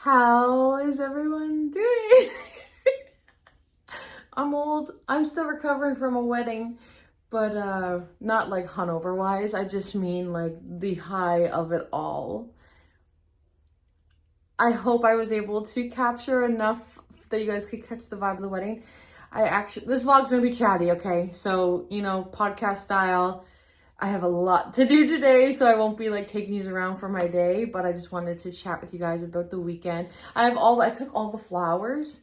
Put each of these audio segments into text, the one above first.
How is everyone doing? I'm old. I'm still recovering from a wedding, but not like hungover wise. I just mean like the high of it all. I hope I was able to capture enough that you guys could catch the vibe of the wedding. This vlog's gonna be chatty, okay? So, you know, podcast style. I have a lot to do today, so I won't be like taking you around for my day, but I just wanted to chat with you guys about the weekend. I took all the flowers.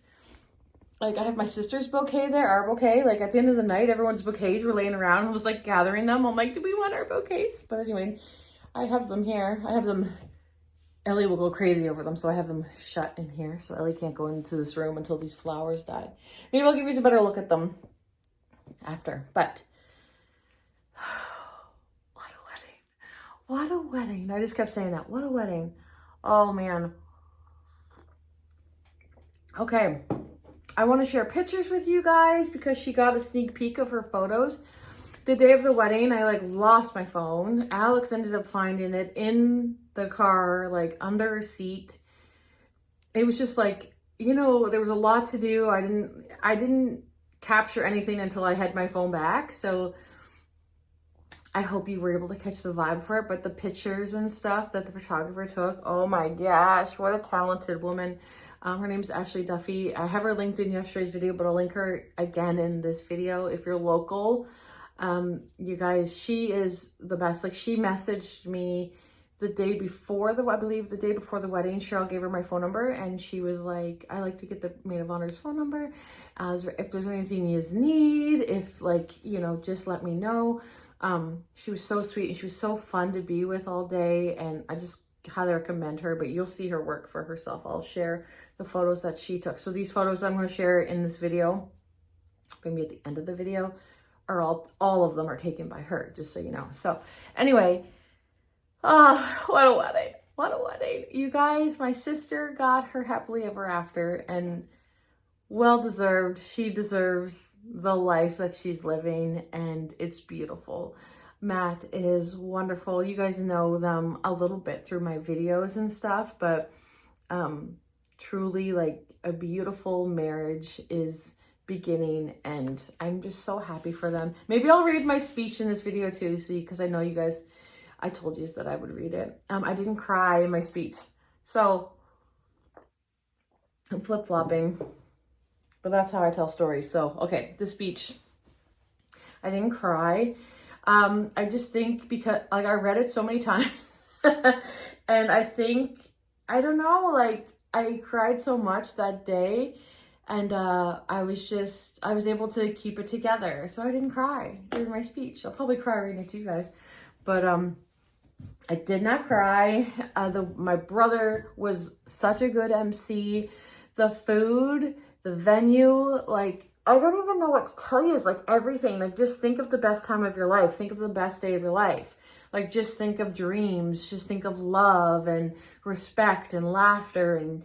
Like, I have my sister's bouquet there, our bouquet. Like, at the end of the night, everyone's bouquets were laying around. I was like gathering them. I'm like, do we want our bouquets? But anyway, I have them here. Ellie will go crazy over them, so I have them shut in here. So Ellie can't go into this room until these flowers die. Maybe I'll give you a better look at them after. But what a wedding. I just kept saying that. What a wedding. Oh, man. Okay. I want to share pictures with you guys because she got a sneak peek of her photos. The day of the wedding, I like lost my phone. Alex ended up finding it in the car, like under a seat. It was just like, you know, there was a lot to do. I didn't capture anything until I had my phone back. So I hope you were able to catch the vibe for it, but the pictures and stuff that the photographer took, oh my gosh, what a talented woman. Her name's Duffy. I have her linked in yesterday's video, but I'll link her again in this video. If you're local, you guys, she is the best. Like, she messaged me the day before the wedding. Cheryl gave her my phone number and she was like, I like to get the maid of honor's phone number. If there's anything you need, if like, you know, just let me know. She was so sweet and she was so fun to be with all day, and I just highly recommend her, but you'll see her work for herself. I'll share the photos that she took. So these photos I'm going to share in this video, maybe at the end of the video, are all of them are taken by her, just so you know. So anyway, what a wedding. What a wedding. You guys, my sister got her happily ever after, and well deserved. She deserves the life that she's living, and it's beautiful. Matt is wonderful. You guys know them a little bit through my videos and stuff, but truly, like, a beautiful marriage is beginning, and I'm just so happy for them. Maybe I'll read my speech in this video too, see, because I know you guys, I told you that I would read it. I didn't cry in my speech, so I'm flip-flopping. But that's how I tell stories. So, okay, the speech. I didn't cry. I just think because, like, I read it so many times. And I think, I don't know, like, I cried so much that day. And I was able to keep it together. So I didn't cry during my speech. I'll probably cry reading it to you guys. But I did not cry. My brother was such a good MC. The food, the venue, like, I don't even know what to tell you. It's like everything. Like, just think of the best time of your life. Think of the best day of your life. Like, just think of dreams. Just think of love and respect and laughter. And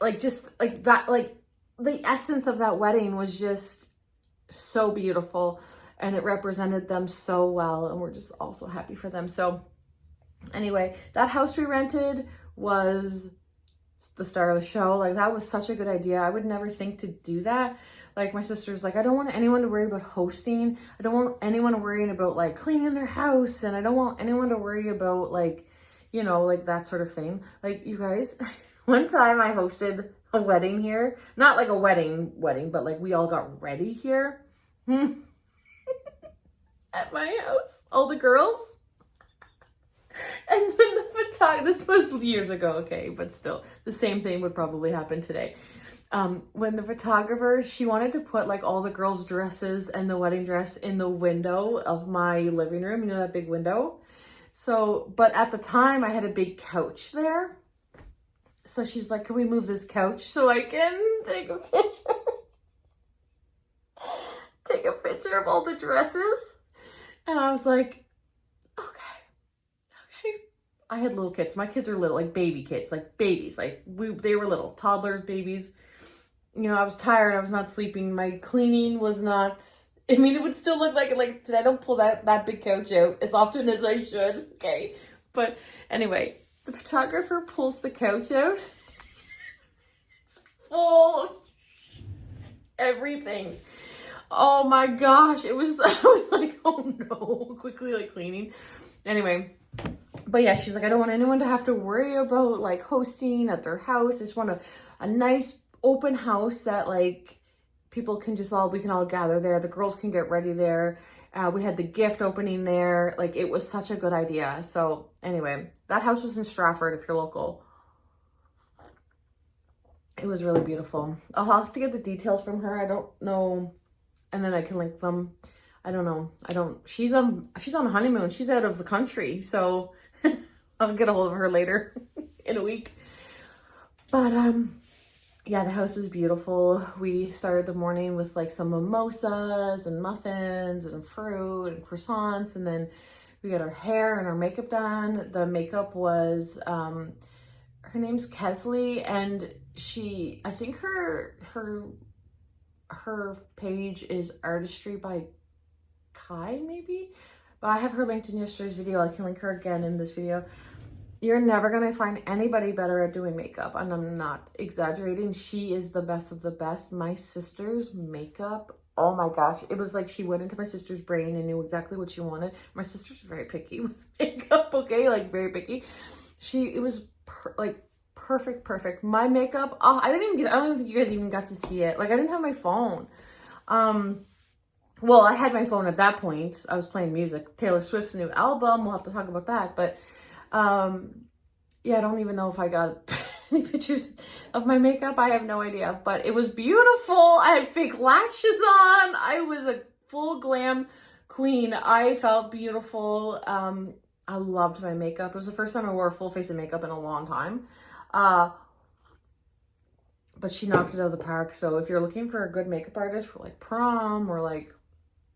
like, just like that, like the essence of that wedding was just so beautiful. And it represented them so well. And we're just also happy for them. So anyway, that house we rented was the star of the show. Like, that was such a good idea. I would never think to do that. Like, my sister's like, I don't want anyone to worry about hosting. I don't want anyone worrying about like cleaning their house, and I don't want anyone to worry about like, you know, like that sort of thing. Like, you guys, one time I hosted a wedding here, not like a wedding, but like we all got ready here at my house, all the girls. And then the this was years ago, okay, but still, the same thing would probably happen today. When the photographer, she wanted to put like all the girls' dresses and the wedding dress in the window of my living room, you know, that big window. So, but at the time I had a big couch there. So she's like, can we move this couch so I can take a picture? Take a picture of all the dresses. And I was like, okay. I had little kids. My kids are little, like baby kids, like babies. Like they were little, toddler babies. You know, I was tired. I was not sleeping. My cleaning was not, I mean, it would still look like I don't pull that big couch out as often as I should. Okay. But anyway, the photographer pulls the couch out full everything. Oh my gosh, I was like, oh no, quickly like cleaning. Anyway, but yeah, she's like, I don't want anyone to have to worry about like hosting at their house. I just want a nice open house that like people can we can all gather there. The girls can get ready there. We had the gift opening there. Like, it was such a good idea. So anyway, that house was in Stratford if you're local. It was really beautiful. I'll have to get the details from her. I don't know. And then I can link them. I don't know. She's on a honeymoon. She's out of the country. So I'll get a hold of her later in a week. But yeah, the house was beautiful. We started the morning with like some mimosas and muffins and fruit and croissants. And then we got our hair and our makeup done. The makeup was, her name's Kezlee, and I think her page is Artistrybyky, maybe? But I have her linked in yesterday's video. I can link her again in this video. You're never going to find anybody better at doing makeup, and I'm not exaggerating. She is the best of the best. My sister's makeup, oh my gosh. It was like she went into my sister's brain and knew exactly what she wanted. My sister's very picky with makeup, okay? Like, very picky. It was perfect. My makeup, I don't even think you guys even got to see it. Like, I didn't have my phone. Well, I had my phone at that point. I was playing music. Taylor Swift's new album. We'll have to talk about that. But yeah, I don't even know if I got any pictures of my makeup. I have no idea. But it was beautiful. I had fake lashes on. I was a full glam queen. I felt beautiful. I loved my makeup. It was the first time I wore a full face of makeup in a long time. But she knocked it out of the park. So if you're looking for a good makeup artist for like prom or like,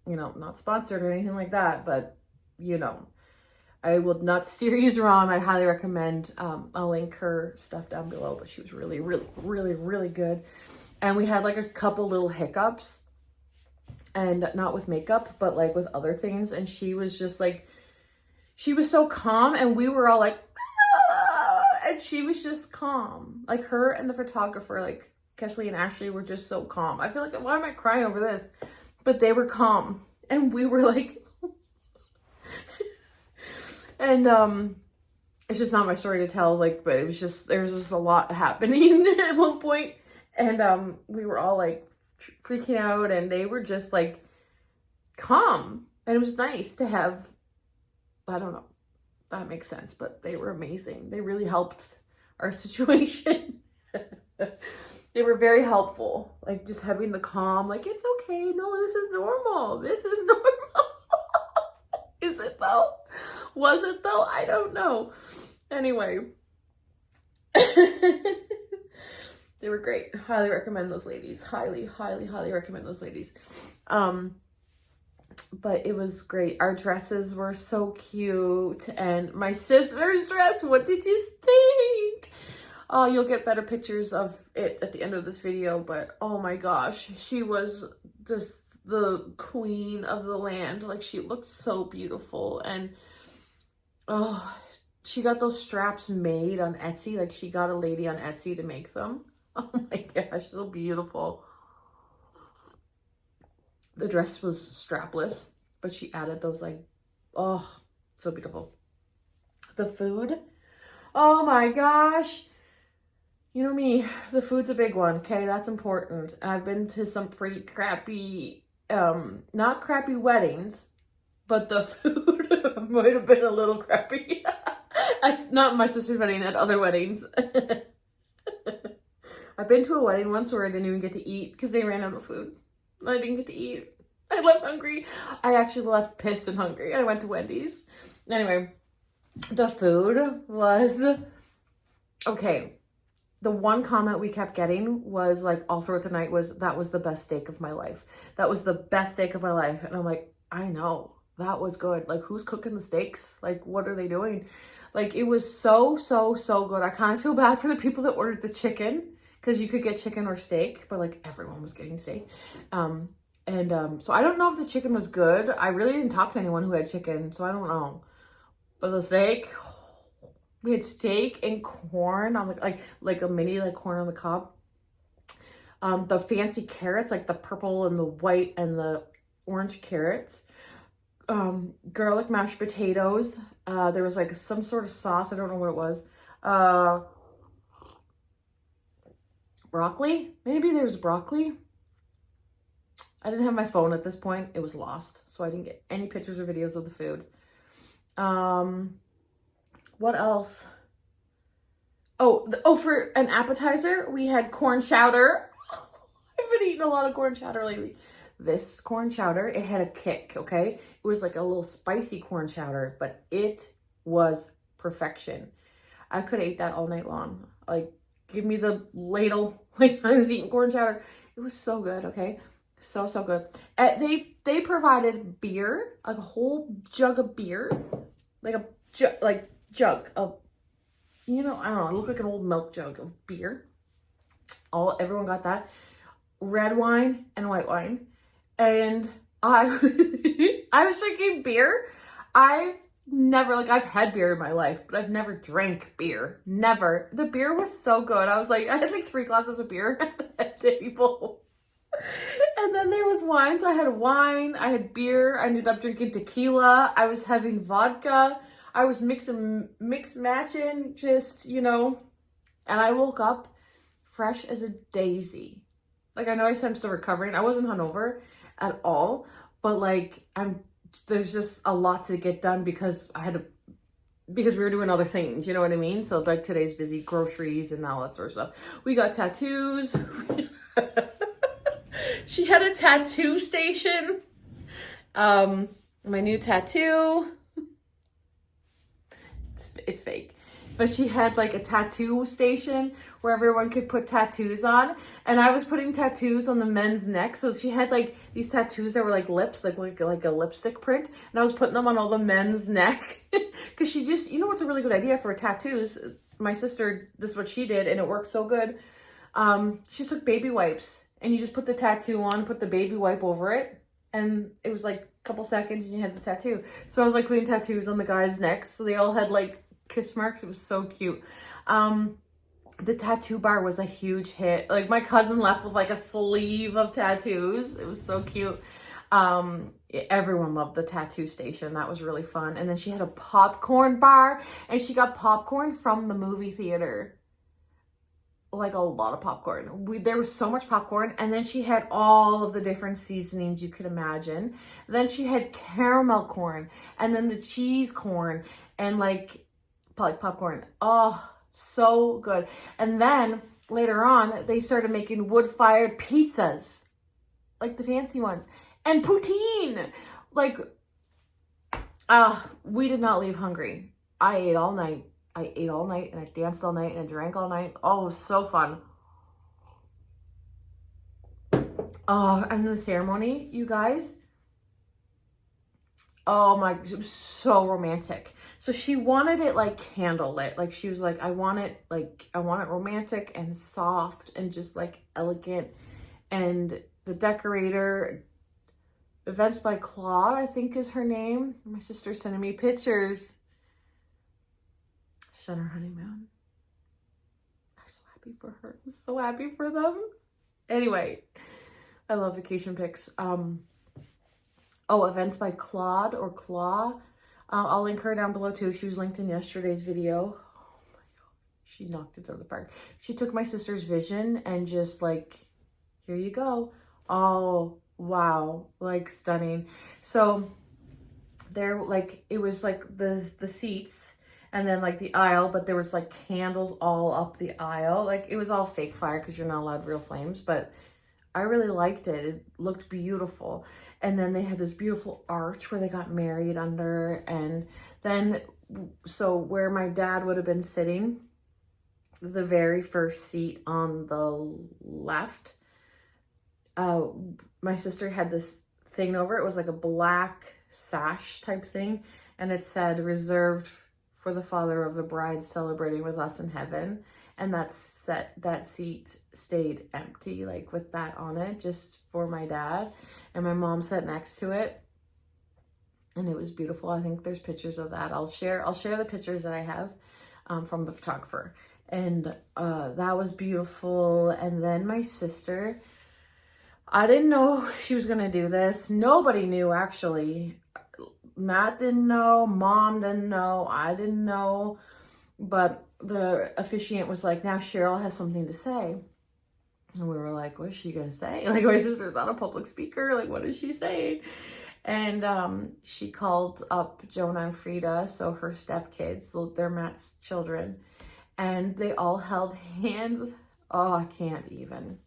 you know, not sponsored or anything like that, but you know, I will not steer you wrong. I highly recommend. I'll link her stuff down below, but she was really good. And we had like a couple little hiccups, and not with makeup, but like with other things. And she was just like, she was so calm, and we were all like, and she was just calm. Like, her and the photographer, like Kezlee and Ashley, were just so calm. I feel like, why am I crying over this? But they were calm, and we were like, and it's just not my story to tell. Like, but it was just, there was just a lot happening at one point, and we were all like freaking out, and they were just like calm, and it was nice to have. I don't know. That makes sense, but they were amazing. They really helped our situation. They were very helpful. Like, just having the calm, like, it's okay. No, this is normal. This is normal. Is it though? Was it though? I don't know. Anyway. They were great. Highly recommend those ladies. Highly recommend those ladies. But it was great. Our dresses were so cute. And my sister's dress, what did you think? Oh, you'll get better pictures of it at the end of this video. But oh my gosh, she was just the queen of the land. Like, she looked so beautiful. And oh, she got those straps made on Etsy. Like, she got a lady on Etsy to make them. Oh my gosh, so beautiful. The dress was strapless, but she added those, like, oh, so beautiful. The food, oh my gosh. You know me, the food's a big one, okay? That's important. I've been to some pretty crappy, not crappy weddings, but the food might have been a little crappy. That's not my sister's wedding, at other weddings. I've been to a wedding once where I didn't even get to eat because they ran out of food. I didn't get to eat. I left hungry. I actually left pissed and hungry. I went to Wendy's. Anyway, the food was okay. The one comment we kept getting was, like, all throughout the night was, that was the best steak of my life. That was the best steak of my life. And I'm like, I know, that was good. Like, who's cooking the steaks? Like, what are they doing? Like, it was so good. I kind of feel bad for the people that ordered the chicken, because you could get chicken or steak, but like everyone was getting steak. So I don't know if the chicken was good. I really didn't talk to anyone who had chicken, so I don't know. But the steak, we had steak and corn on the, like a mini, like, corn on the cob. the fancy carrots, like the purple and the white and the orange carrots, garlic mashed potatoes. There was like some sort of sauce. I don't know what it was. Broccoli. Maybe there was broccoli. I didn't have my phone at this point. It was lost. So I didn't get any pictures or videos of the food. What else? Oh, for an appetizer, we had corn chowder. I've been eating a lot of corn chowder lately. This corn chowder, it had a kick, okay? It was like a little spicy corn chowder, but it was perfection. I could have ate that all night long. Like, give me the ladle. Like, I was eating corn chowder. It was so good, okay? So good. They provided beer, like a whole jug of beer, like a jug of, I don't know, it looked like an old milk jug of beer. Everyone got that. Red wine and white wine. And I was drinking beer. I've had beer in my life, but I've never drank beer. Never. The beer was so good. I had like 3 glasses of beer at that table. And then there was wine. So I had wine, I had beer, I ended up drinking tequila, I was having vodka, I was mix matching, just, and I woke up fresh as a daisy. Like, I know I said I'm still recovering. I wasn't hungover at all, but like, there's just a lot to get done because we were doing other things, you know what I mean? So like today's busy, groceries and all that sort of stuff. We got tattoos. She had a tattoo station. My new tattoo. It's fake. But she had like a tattoo station where everyone could put tattoos on. And I was putting tattoos on the men's neck. So she had like these tattoos that were like lips, like a lipstick print. And I was putting them on all the men's neck. Because she just, what's a really good idea for tattoos? My sister, this is what she did, and it worked so good. She took baby wipes. And you just put the tattoo on, put the baby wipe over it. And it was like a couple seconds and you had the tattoo. So I was like putting tattoos on the guys' necks. So they all had like kiss marks. It was so cute. The tattoo bar was a huge hit. Like, my cousin left with like a sleeve of tattoos. It was so cute. Everyone loved the tattoo station. That was really fun. And then she had a popcorn bar. And she got popcorn from the movie theater. Like a lot of popcorn. There was so much popcorn. And then she had all of the different seasonings you could imagine. Then she had caramel corn and then the cheese corn and like popcorn. Oh, so good. And then later on, they started making wood-fired pizzas, like the fancy ones, and poutine. Like, we did not leave hungry. I ate all night. And I danced all night and I drank all night. Oh, it was so fun. Oh, and the ceremony, you guys. Oh my, it was so romantic. So she wanted it like candlelit. Like, she was like, I want it romantic and soft and just like elegant. And the decorator, Events by Clau, I think is her name. My sister's sending me pictures. She's on her honeymoon. I'm so happy for her. I'm so happy for them. Anyway, I love vacation pics. Events by Claude or Clau. I'll link her down below too. She was linked in yesterday's video. Oh my God. She knocked it out of the park. She took my sister's vision and just like, here you go. Oh, wow. Like, stunning. So there, like, it was like the seats and then like the aisle, but there was like candles all up the aisle. Like, it was all fake fire because you're not allowed real flames, but I really liked it. It looked beautiful. And then they had this beautiful arch where they got married under. And then, so where my dad would have been sitting, the very first seat on the left, my sister had this thing over. It was like a black sash type thing. And it said, reserved for the father of the bride celebrating with us in heaven. And that seat stayed empty, like with that on it, just for my dad. And my mom sat next to it. And it was beautiful. I think there's pictures of that. I'll share the pictures that I have from the photographer. And that was beautiful. And then my sister, I didn't know she was gonna do this. Nobody knew, actually. Matt didn't know, Mom didn't know, I didn't know, but the officiant was like, now Cheryl has something to say. And we were like, what is she gonna say? Like, my sister's not a public speaker, like, what is she saying? And she called up Jonah and Frida, so her stepkids, they're Matt's children, and they all held hands. Oh, I can't even.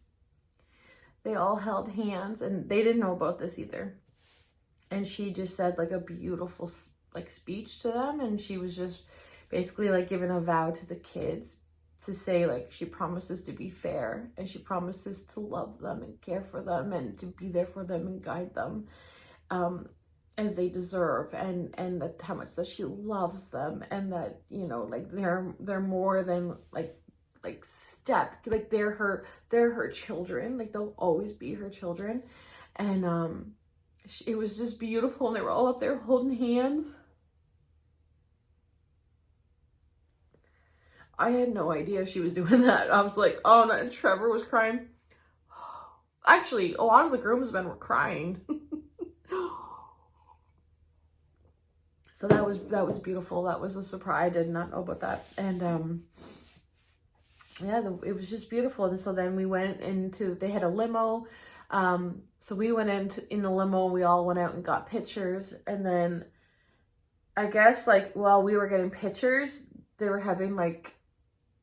They all held hands, and they didn't know about this either. And she just said like a beautiful like speech to them, and she was just basically like giving a vow to the kids to say like she promises to be fair, and she promises to love them and care for them and to be there for them and guide them as they deserve, and that how much that she loves them, and that, you know, like they're more than like they're her children, like they'll always be her children. And it was just beautiful, and they were all up there holding hands. I had no idea she was doing that. I was like, oh no, and Trevor was crying. Actually, a lot of the groomsmen were crying. So that was beautiful. That was a surprise. I did not know about that. And yeah, it was just beautiful. And so then we went into, they had a limo. So we went in the limo, we all went out and got pictures. And then I guess like while we were getting pictures, they were having like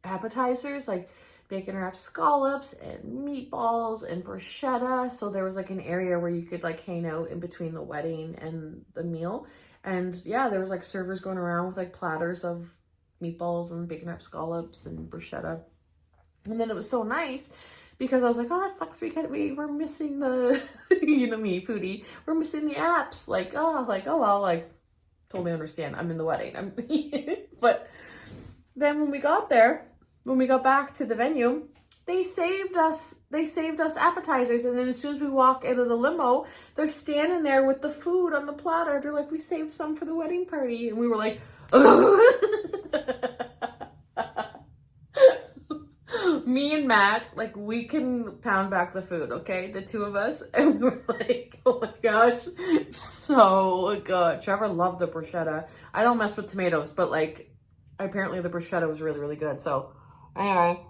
appetizers, like bacon wrapped scallops and meatballs and bruschetta. So there was like an area where you could like hang out in between the wedding and the meal. And yeah, there was like servers going around with like platters of meatballs and bacon wrapped scallops and bruschetta. And then it was so nice because I was like, oh, that sucks. We're missing the, you know me, foodie. We're missing the apps. Like, oh well, like, totally understand. I'm in the wedding. But then when we got back to the venue, they saved us appetizers. And then as soon as we walk out of the limo, they're standing there with the food on the platter. They're like, we saved some for the wedding party. And we were like, me and Matt, like, we can pound back the food, okay? The two of us. And we were like, oh my gosh, so good. Trevor loved the bruschetta. I don't mess with tomatoes, but like, apparently the bruschetta was really, really good. So anyway,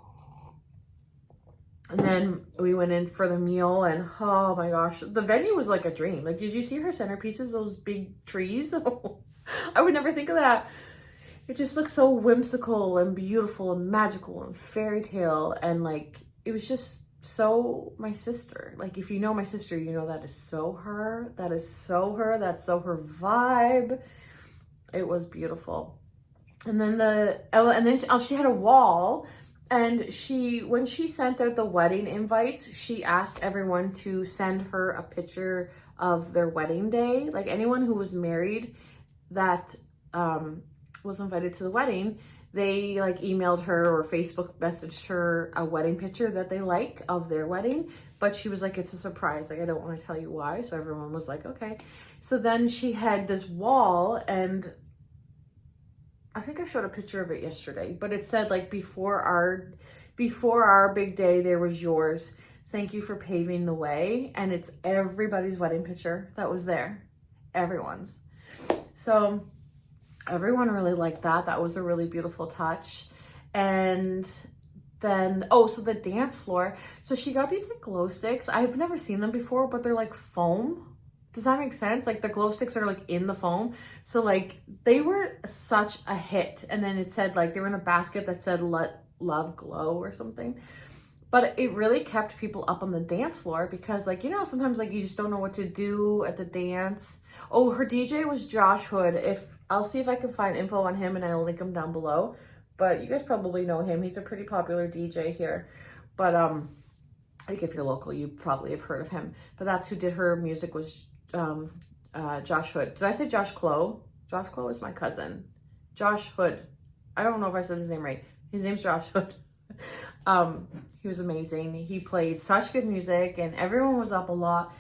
and then we went in for the meal, and oh my gosh, the venue was like a dream. Like, did you see her centerpieces, those big trees? I would never think of that. It just looks so whimsical and beautiful and magical and fairy tale. And like, it was just so my sister. Like, if you know my sister, you know that is so her. That is so her. That's so her vibe. It was beautiful. And then she had a wall, and when she sent out the wedding invites, she asked everyone to send her a picture of their wedding day. Like, anyone who was married that was invited to the wedding, they like emailed her or Facebook messaged her a wedding picture that they like of their wedding. But she was like, it's a surprise. Like, I don't want to tell you why. So everyone was like, okay. So then she had this wall, and I think I showed a picture of it yesterday, but it said like, before our big day, there was yours. Thank you for paving the way. And it's everybody's wedding picture that was there. Everyone's. So everyone really liked that. That was a really beautiful touch. And then, so the dance floor. So she got these like glow sticks. I've never seen them before, but they're like foam. Does that make sense? Like, the glow sticks are like in the foam. So like, they were such a hit. And then it said like, they were in a basket that said let love glow or something. But it really kept people up on the dance floor because, like, you know, sometimes like you just don't know what to do at the dance. Oh, her DJ was Josh Hood. I'll see if I can find info on him, and I'll link him down below. But you guys probably know him. He's a pretty popular DJ here. But like, if you're local, you probably have heard of him. But that's who did her music, was Josh Hood. Did I say Josh Clau? Josh Clau is my cousin. Josh Hood. I don't know if I said his name right. His name's Josh Hood. He was amazing. He played such good music, and everyone was up a lot.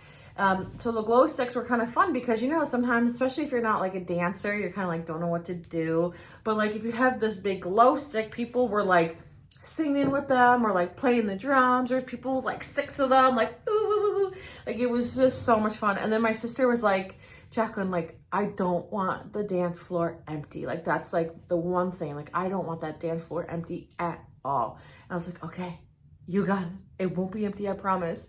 So the glow sticks were kind of fun because, you know, sometimes, especially if you're not like a dancer, you're kind of like, don't know what to do. But like, if you have this big glow stick, people were like singing with them or like playing the drums. There's people, like 6 of them, like, ooh, ooh, ooh. Like it was just so much fun. And then my sister was like, Jaclyn, like, I don't want the dance floor empty. Like, that's like the one thing. Like, I don't want that dance floor empty at all. And I was like, okay, you got it. It won't be empty, I promise.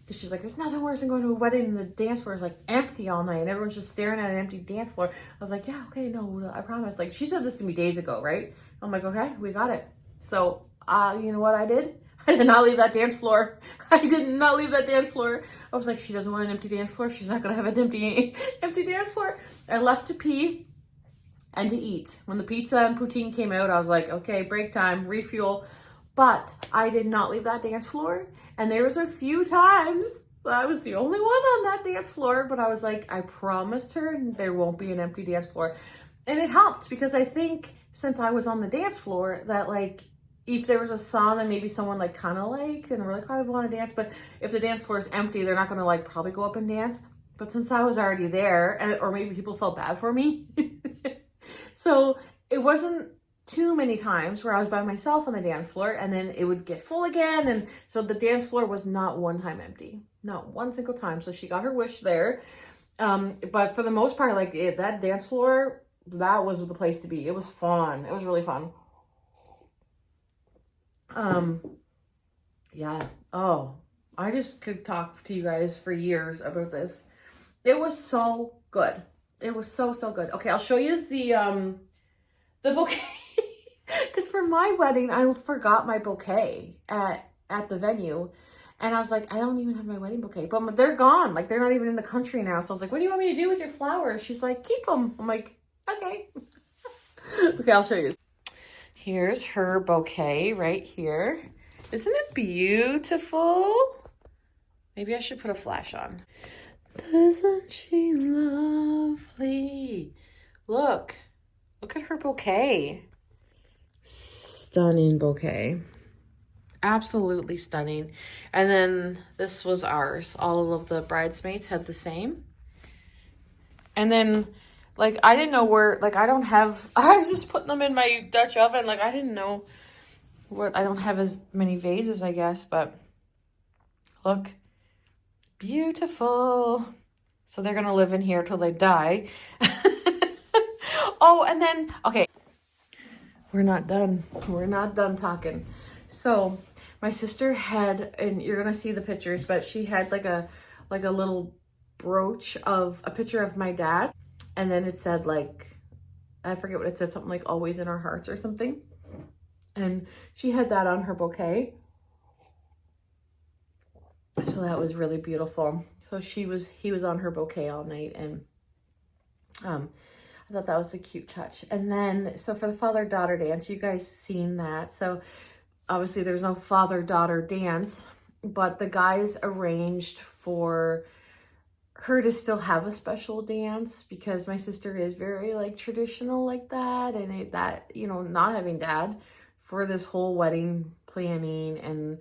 Because she's like, there's nothing worse than going to a wedding and the dance floor is like empty all night and everyone's just staring at an empty dance floor. I was like, yeah, okay, no, I promise. Like, she said this to me days ago, right? I'm like, okay, we got it. So, you know what I did? I did not leave that dance floor. I did not leave that dance floor. I was like, she doesn't want an empty dance floor. She's not going to have an empty dance floor. I left to pee and to eat. When the pizza and poutine came out, I was like, okay, break time, refuel. But I did not leave that dance floor. And there was a few times that I was the only one on that dance floor. But I was like, I promised her there won't be an empty dance floor. And it helped because I think since I was on the dance floor that like, if there was a song that maybe someone like kind of liked and we're like, oh, I want to dance, but if the dance floor is empty, they're not going to like probably go up and dance. But since I was already there, or maybe people felt bad for me. So it wasn't too many times where I was by myself on the dance floor and then it would get full again. And so the dance floor was not one time empty, not one single time. So she got her wish there. But for the most part, like that dance floor, that was the place to be. It was fun. It was really fun. Yeah. Oh, I just could talk to you guys for years about this. It was so good. It was so good. Okay, I'll show you the bouquet. Because for my wedding, I forgot my bouquet at the venue. And I was like, I don't even have my wedding bouquet. But they're gone. Like, they're not even in the country now. So I was like, what do you want me to do with your flowers? She's like, keep them. I'm like, okay. Okay, I'll show you. Here's her bouquet right here. Isn't it beautiful? Maybe I should put a flash on. Isn't she lovely? Look at her bouquet. Stunning bouquet. Absolutely stunning. And then this was ours. All of the bridesmaids had the same. And then like, I didn't know where, like, I was just putting them in my Dutch oven. Like, I didn't know I don't have as many vases, I guess, but look, beautiful. So they're going to live in here till they die. Oh, and then, okay, we're not done. We're not done talking. So my sister had, and you're going to see the pictures, but she had like a little brooch of a picture of my dad. And then it said like, I forget what it said, something like always in our hearts or something. And she had that on her bouquet. So that was really beautiful. So he was on her bouquet all night. And I thought that was a cute touch. And then, so for the father-daughter dance, you guys seen that. So obviously there's no father-daughter dance, but the guys arranged for her to still have a special dance because my sister is very like traditional like that. And that, you know, not having dad for this whole wedding planning and,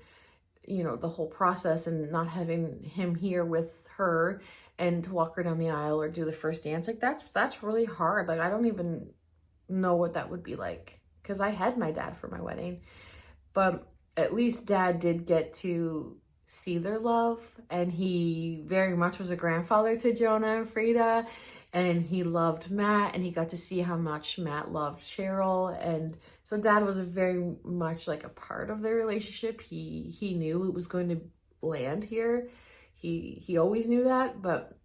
you know, the whole process and not having him here with her and to walk her down the aisle or do the first dance. Like that's really hard. Like, I don't even know what that would be like because I had my dad for my wedding, but at least dad did get to see their love, and he very much was a grandfather to Jonah and Frida, and he loved Matt, and he got to see how much Matt loved Cheryl. And so dad was very much like a part of their relationship. He knew it was going to land here. He always knew that, but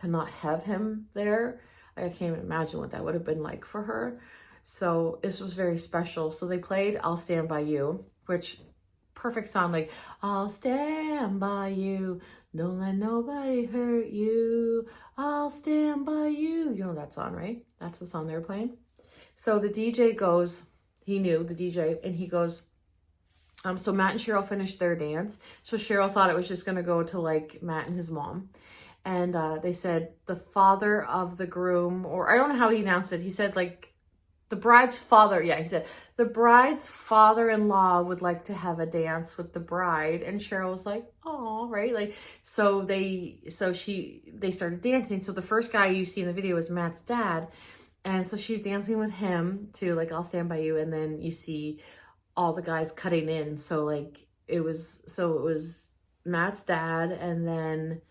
to not have him there, I can't even imagine what that would have been like for her. So this was very special. So they played I'll Stand By You, which perfect song, like I'll stand by you, don't let nobody hurt you, I'll stand by you. You know that song, right? That's the song they were playing. So the DJ goes, he knew the DJ, and he goes, so Matt and Cheryl finished their dance. So Cheryl thought it was just gonna go to like Matt and his mom. And they said the father of the groom, or I don't know how he announced it. He said like the bride's father, yeah, he said, the bride's father-in-law would like to have a dance with the bride. And Cheryl was like, oh, right? Like, so they started dancing. So the first guy you see in the video is Matt's dad. And so she's dancing with him to like, I'll Stand By You. And then you see all the guys cutting in. So like it was Matt's dad, and then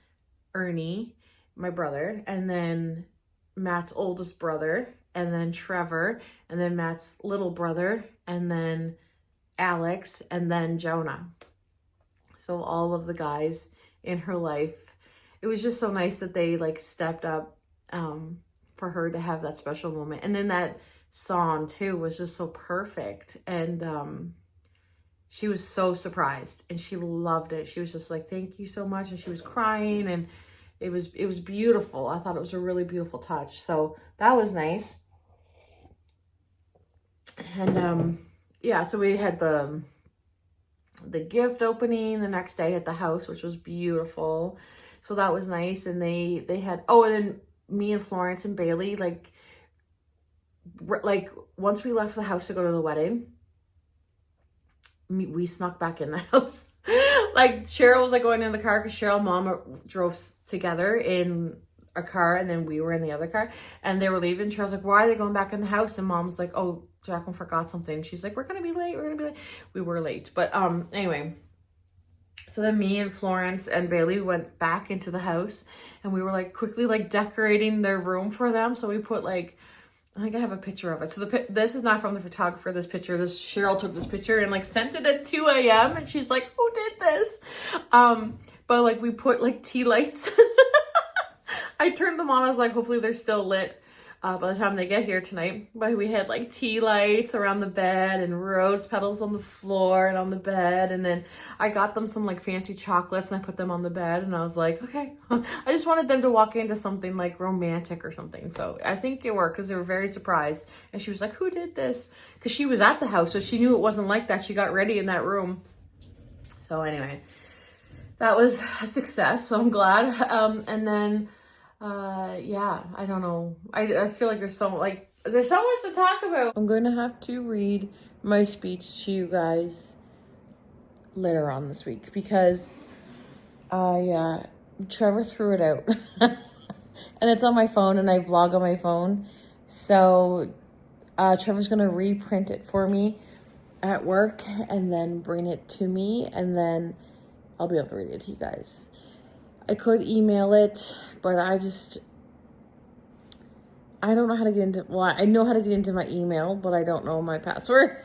Ernie, my brother, and then Matt's oldest brother, and then Trevor, and then Matt's little brother, and then Alex, and then Jonah. So all of the guys in her life. It was just so nice that they like stepped up for her to have that special moment. And then that song too was just so perfect. And she was so surprised and she loved it. She was just like, thank you so much. And she was crying, and it was beautiful. I thought it was a really beautiful touch. So that was nice. And yeah, so we had the gift opening the next day at the house, which was beautiful. So that was nice. And they had, oh, and then me and Florence and Bailey, like once we left the house to go to the wedding, we snuck back in the house. Like Cheryl was like going in the car because Cheryl and Mom drove together in a car, and then we were in the other car, and they were leaving. Cheryl's like, why are they going back in the house? And Mom's like, oh, Jacqueline forgot something. She's like, we're gonna be late. We were late, but anyway. So then me and Florence and Bailey went back into the house, and we were like quickly like decorating their room for them. So we put like, I think I have a picture of it. So this is not from the photographer, this picture. Cheryl took this picture and like sent it at 2 a.m. and she's like, who did this? But like we put like tea lights. I turned them on. I was like, hopefully they're still lit by the time they get here tonight. But we had like tea lights around the bed and rose petals on the floor and on the bed. And then I got them some like fancy chocolates and I put them on the bed. And I was like, okay. I just wanted them to walk into something like romantic or something. So I think it worked because they were very surprised. And she was like, who did this? Because she was at the house, so she knew it wasn't like that. She got ready in that room. So anyway, that was a success. So I'm glad. And then yeah, I don't know. I feel like there's so much to talk about. I'm going to have to read my speech to you guys later on this week because Trevor threw it out. And it's on my phone and I vlog on my phone. So Trevor's going to reprint it for me at work and then bring it to me, and then I'll be able to read it to you guys. I could email it, but I don't know how to get into, well, I know how to get into my email, but I don't know my password.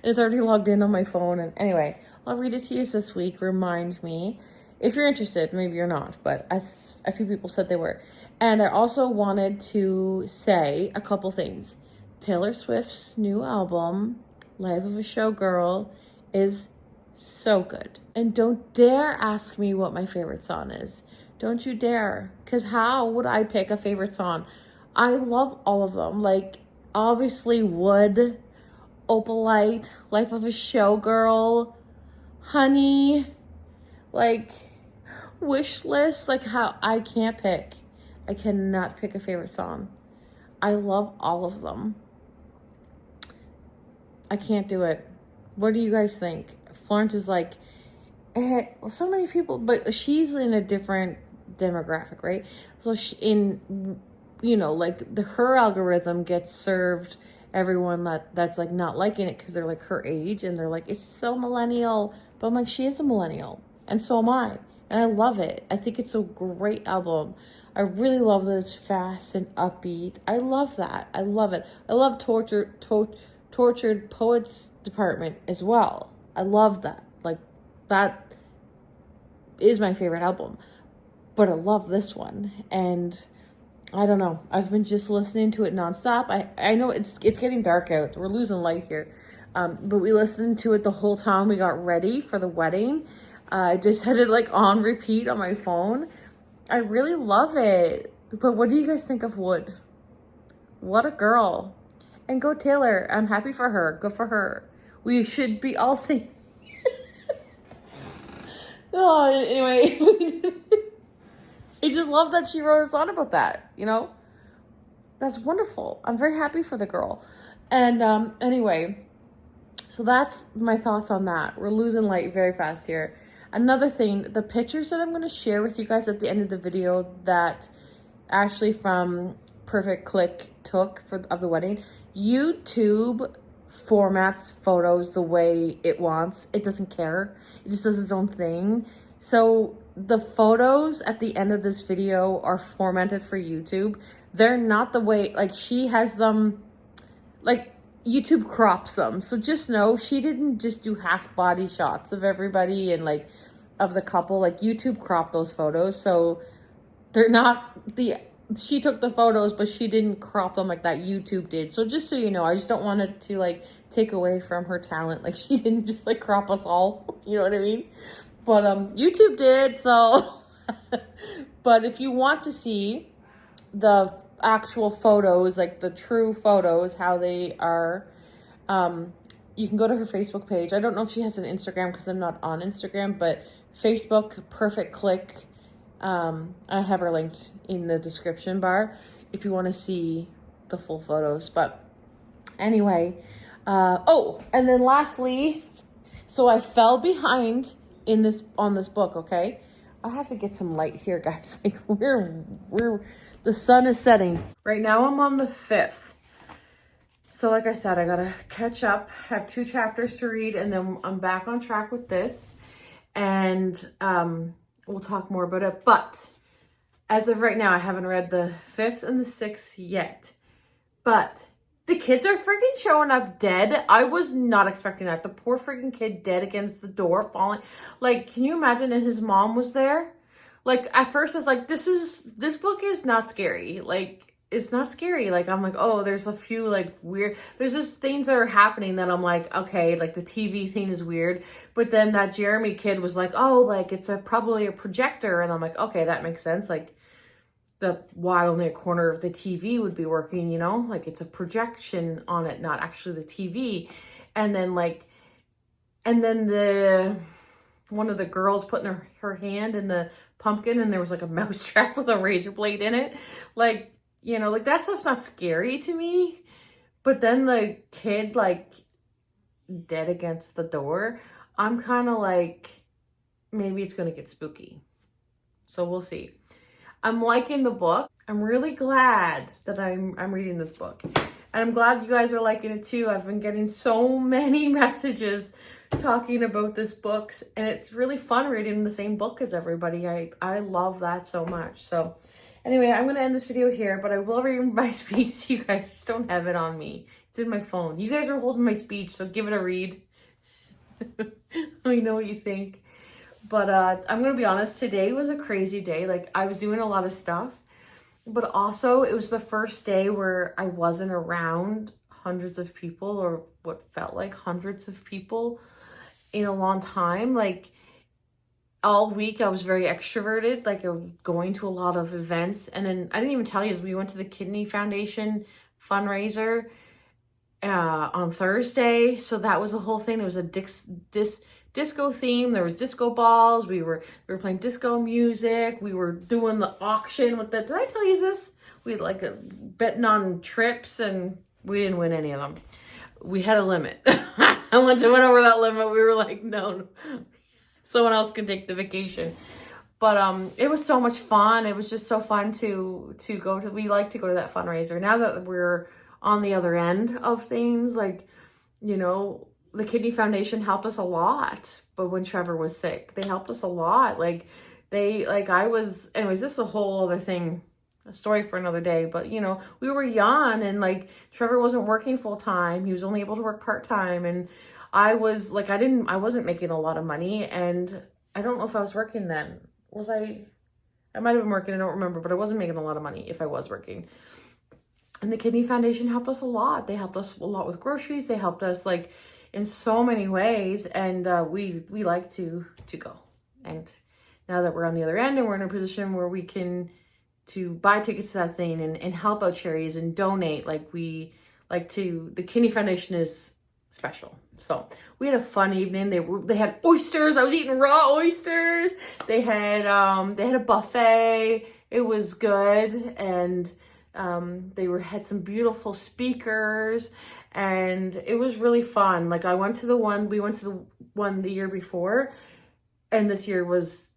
It's already logged in on my phone. And anyway, I'll read it to you this week. Remind me if you're interested. Maybe you're not, but a few people said they were. And I also wanted to say a couple things. Taylor Swift's new album, Life of a Showgirl, is so good. And don't dare ask me what my favorite song is. Don't you dare. Because how would I pick a favorite song? I love all of them. Like, obviously, Wood, Opalite, Life of a Showgirl, Honey, like, Wish List. Like, how I can't pick. I cannot pick a favorite song. I love all of them. I can't do it. What do you guys think? Florence is like, so many people, but she's in a different demographic, right? So her algorithm gets served everyone that's like not liking it because they're like her age and they're like, it's so millennial. But I'm like, she is a millennial and so am I. And I love it. I think it's a great album. I really love that it's fast and upbeat. I love that. I love it. I love Tortured Poets Department as well. I love that. Like, that is my favorite album. But I love this one. And I don't know. I've been just listening to it nonstop. I know it's getting dark out. We're losing light here. But we listened to it the whole time we got ready for the wedding. I just had it like on repeat on my phone. I really love it. But what do you guys think of Wood? What a girl. And go Taylor. I'm happy for her. Good for her. We should be all singing. Oh, anyway. I just love that she wrote a song about that, you know? That's wonderful. I'm very happy for the girl. And anyway, so that's my thoughts on that. We're losing light very fast here. Another thing, the pictures that I'm going to share with you guys at the end of the video that Ashley from Perfect Click took of the wedding, YouTube formats photos the way it wants. It doesn't care. It just does its own thing. So the photos at the end of this video are formatted for YouTube. They're not the way, like, she has them, like, YouTube crops them. So just know she didn't just do half body shots of everybody and like of the couple. Like, YouTube cropped those photos. So they're not she took the photos, but she didn't crop them like that YouTube did. So just so you know, I just don't want it to like take away from her talent. Like, she didn't just like crop us all, you know what I mean? But YouTube did. So but if you want to see the actual photos, like the true photos, how they are, you can go to her Facebook page. I don't know if she has an Instagram because I'm not on Instagram, but Facebook, Perfect Click. I have her linked in the description bar if you want to see the full photos. But anyway, oh, and then lastly, so I fell behind on this book. Okay, I have to get some light here, guys. Like, the sun is setting right now. I'm on the 5th. So like I said, I gotta catch up. I have 2 chapters to read, and then I'm back on track with this. And we'll talk more about it. But as of right now, I haven't read the 5th and the 6th yet. But the kids are freaking showing up dead. I was not expecting that. The poor freaking kid dead against the door, falling. Like, can you imagine? And his mom was there. Like, at first I was like, this book is not scary. Like, it's not scary. Like, I'm like, oh, there's a few like weird, there's just things that are happening that I'm like, okay, like the TV thing is weird. But then that Jeremy kid was like, oh, like it's probably a projector. And I'm like, okay, that makes sense. Like, why only a corner of the TV would be working, you know? Like, it's a projection on it, not actually the TV. And then one of the girls putting her hand in the pumpkin, and there was like a mouse trap with a razor blade in it. Like, you know, like that stuff's not scary to me. But then the kid like dead against the door, I'm kind of like, maybe it's going to get spooky. So we'll see. I'm liking the book. I'm really glad that I'm reading this book. And I'm glad you guys are liking it too. I've been getting so many messages talking about this book, and it's really fun reading the same book as everybody. I love that so much. So anyway, I'm going to end this video here, but I will read my speech to you guys. Just don't have it on me. It's in my phone. You guys are holding my speech, so give it a read. Let me know what you think. But I'm going to be honest, today was a crazy day. Like, I was doing a lot of stuff, but also it was the first day where I wasn't around hundreds of people, or what felt like hundreds of people in a long time. Like, all week I was very extroverted, like I was going to a lot of events. And then I didn't even tell you, we went to the Kidney Foundation fundraiser on Thursday. So that was the whole thing. It was a disco theme. There was disco balls. We were playing disco music. We were doing the auction with did I tell you this? We had like betting on trips, and we didn't win any of them. We had a limit. And once it went over that limit, we were like, no, someone else can take the vacation. But it was so much fun. It was just so fun to go to. We like to go to that fundraiser. Now that we're on the other end of things, like, you know, the Kidney Foundation helped us a lot. But when Trevor was sick, they helped us a lot. Like, anyways, this is a whole other thing, a story for another day. But, you know, we were young, and like Trevor wasn't working full time. He was only able to work part time. And I was like, I wasn't making a lot of money. And I don't know if I was working then. Was I? I might have been working. I don't remember, but I wasn't making a lot of money if I was working. And the Kidney Foundation helped us a lot. They helped us a lot with groceries. They helped us like in so many ways. And we like to go. And now that we're on the other end and we're in a position where we can to buy tickets to that thing and help out charities and donate, like we like to, the Kidney Foundation is special. So we had a fun evening. They had oysters. I was eating raw oysters. They had a buffet. It was good. And they had some beautiful speakers, and it was really fun. Like, we went to the one the year before, and this year was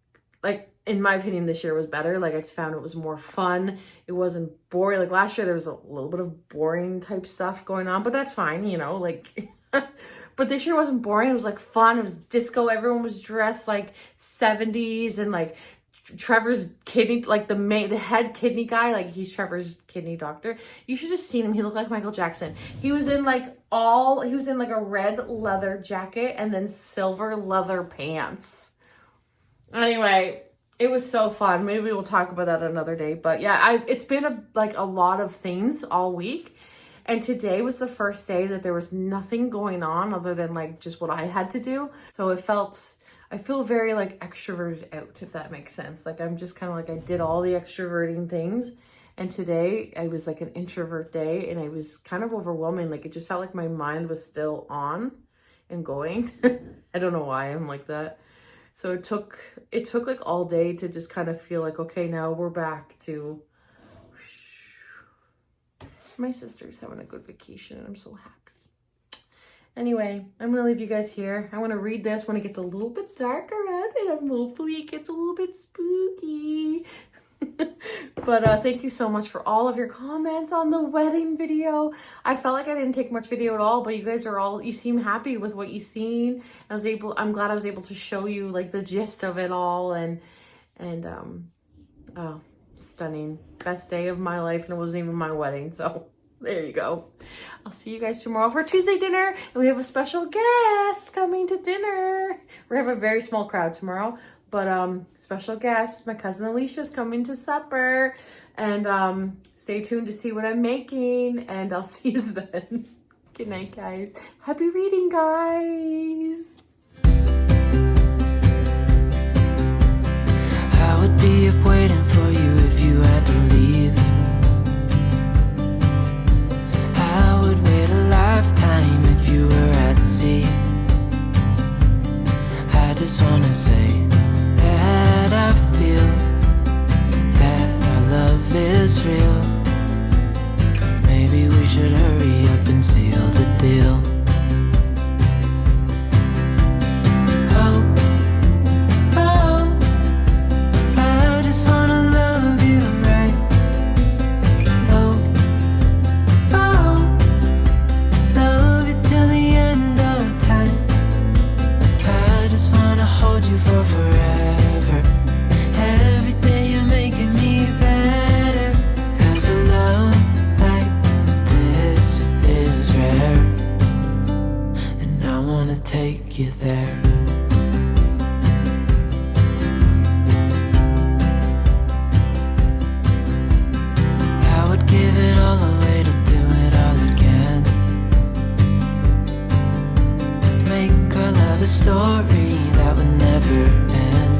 like in my opinion, this year was better. Like I just found it was more fun. It wasn't boring. Like last year there was a little bit of boring type stuff going on, but that's fine, you know, like, but this year wasn't boring. It was like fun. It was disco. Everyone was dressed like 70s, and like Trevor's kidney, like the head kidney guy, like he's Trevor's kidney doctor. You should have seen him. He looked like Michael Jackson. He was in like a red leather jacket and then silver leather pants. Anyway, it was so fun. Maybe we'll talk about that another day. But yeah, it's been a lot of things all week. And today was the first day that there was nothing going on other than like just what I had to do. So I feel very like extroverted out, if that makes sense. Like I'm just kind of like, I did all the extroverting things. And today I was like an introvert day, and it was kind of overwhelming. Like it just felt like my mind was still on and going. I don't know why I'm like that. So it took like all day to just kind of feel like, okay, now we're back to, my sister's having a good vacation and I'm so happy. Anyway, I'm going to leave you guys here. I want to read this when it gets a little bit darker out, and hopefully it gets a little bit spooky. But thank you so much for all of your comments on the wedding video. I felt like I didn't take much video at all, but you guys you seem happy with what you've seen. I'm glad I was able to show you like the gist of it all, and oh, stunning. Best day of my life, and it wasn't even my wedding, so there you go. I'll see you guys tomorrow for Tuesday dinner, and we have a special guest coming to dinner. We have a very small crowd tomorrow, but special guest, my cousin Alicia's coming to supper, and stay tuned to see what I'm making, and I'll see you then. Good night, guys. Happy reading, guys. I would be up waiting for you if you had to leave. I would wait a lifetime if you were at sea. I just wanna say that I feel that our love is real. Maybe we should hurry up and seal the deal. Take you there. I would give it all away to do it all again. Make our love a story that would never end.